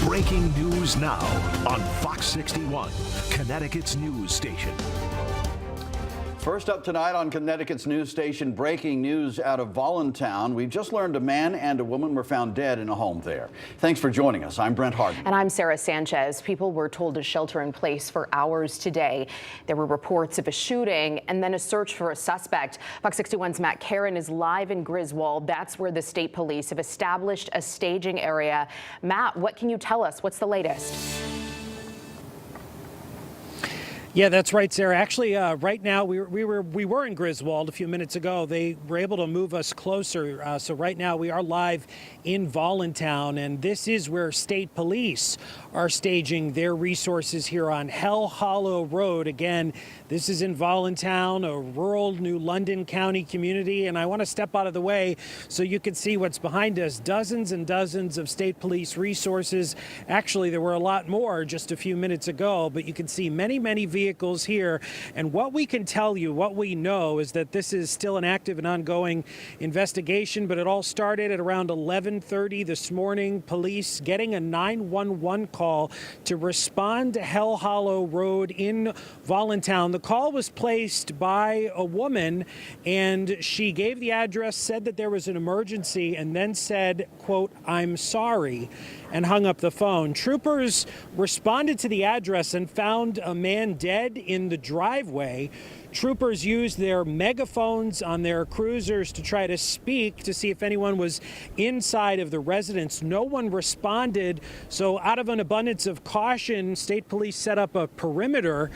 Breaking news now on Fox 61, Connecticut's news station. First up tonight on Connecticut's news station, breaking news out of Voluntown. We've just learned a man and a woman were found dead in a home there. Thanks for joining us. I'm Brent Harden. And I'm Sarah Sanchez. People were told to shelter in place for hours today. There were reports of a shooting and then a search for a suspect. Fox 61's Matt Karen is live in Griswold. That's where the state police have established a staging area. Matt, what can you tell us? What's the latest? Yeah, that's right, Sarah. Actually, right now we were in Griswold a few minutes ago. They were able to move us closer. So right now we are live in Voluntown, and this is where state police are staging their resources here on Hell Hollow Road. Again, this is in Voluntown, a rural New London County community, and I want to step out of the way so you can see what's behind us. Dozens and dozens of state police resources. Actually, there were a lot more just a few minutes ago, but you can see many vehicles here. And what we can tell you, what we know, is that this is still an active and ongoing investigation, but it all started at around 11:30 this morning. Police getting a 911 call to respond to Hell Hollow Road in Voluntown. The call was placed by a woman, and she gave the address, said that there was an emergency, and then said, quote, "I'm sorry," and hung up the phone. Troopers responded to the address and found a man dead in the driveway. Troopers used their megaphones on their cruisers to try to speak to see if anyone was inside of the residence. No one responded, so out of an abundance of caution, state police set up a perimeter.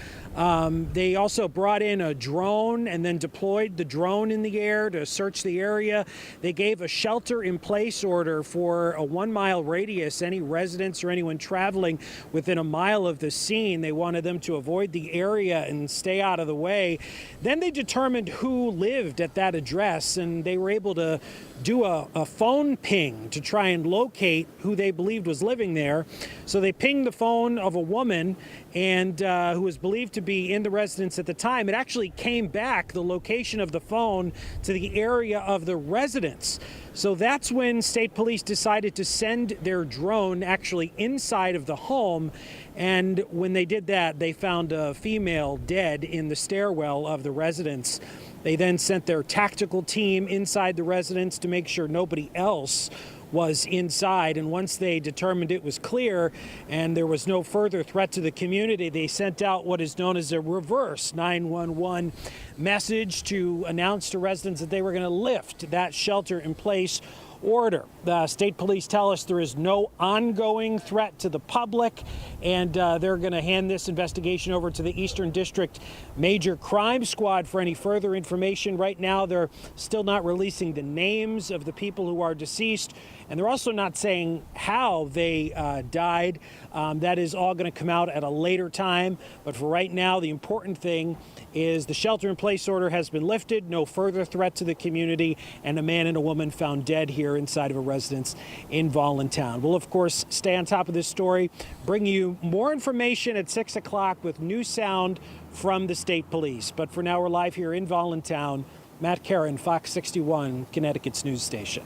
They also brought in a drone and then deployed the drone in the air to search the area. They gave a shelter-in-place order for a 1-mile radius. Any residents or anyone traveling within a mile of the scene, they wanted them to avoid the area and stay out of the way. Then they determined who lived at that address, and they were able to do a phone ping to try and locate who they believed was living there. So they pinged the phone of a woman and who was believed to be in the residence at the time. It actually came back, the location of the phone, to the area of the residence. So that's when state police decided to send their drone actually inside of the home. And when they did that, they found a female dead in the stairwell of the residence. They then sent their tactical team inside the residence to make sure nobody else was inside. And once they determined it was clear and there was no further threat to the community, they sent out what is known as a reverse 911 message to announce to residents that they were going to lift that shelter-in-place order. The state police tell us there is no ongoing threat to the public, and they're going to hand this investigation over to the Eastern District Major Crime Squad for any further information. Right now, they're still not releasing the names of the people who are deceased, and they're also not saying how they died. That is all going to come out at a later time. But for right now, the important thing is the shelter-in-place order has been lifted, no further threat to the community, and a man and a woman found dead here inside of a residence in Voluntown. We'll, of course, stay on top of this story, bring you more information at 6 o'clock with new sound from the state police. But for now, we're live here in Voluntown. Matt Karen, Fox 61, Connecticut's news station.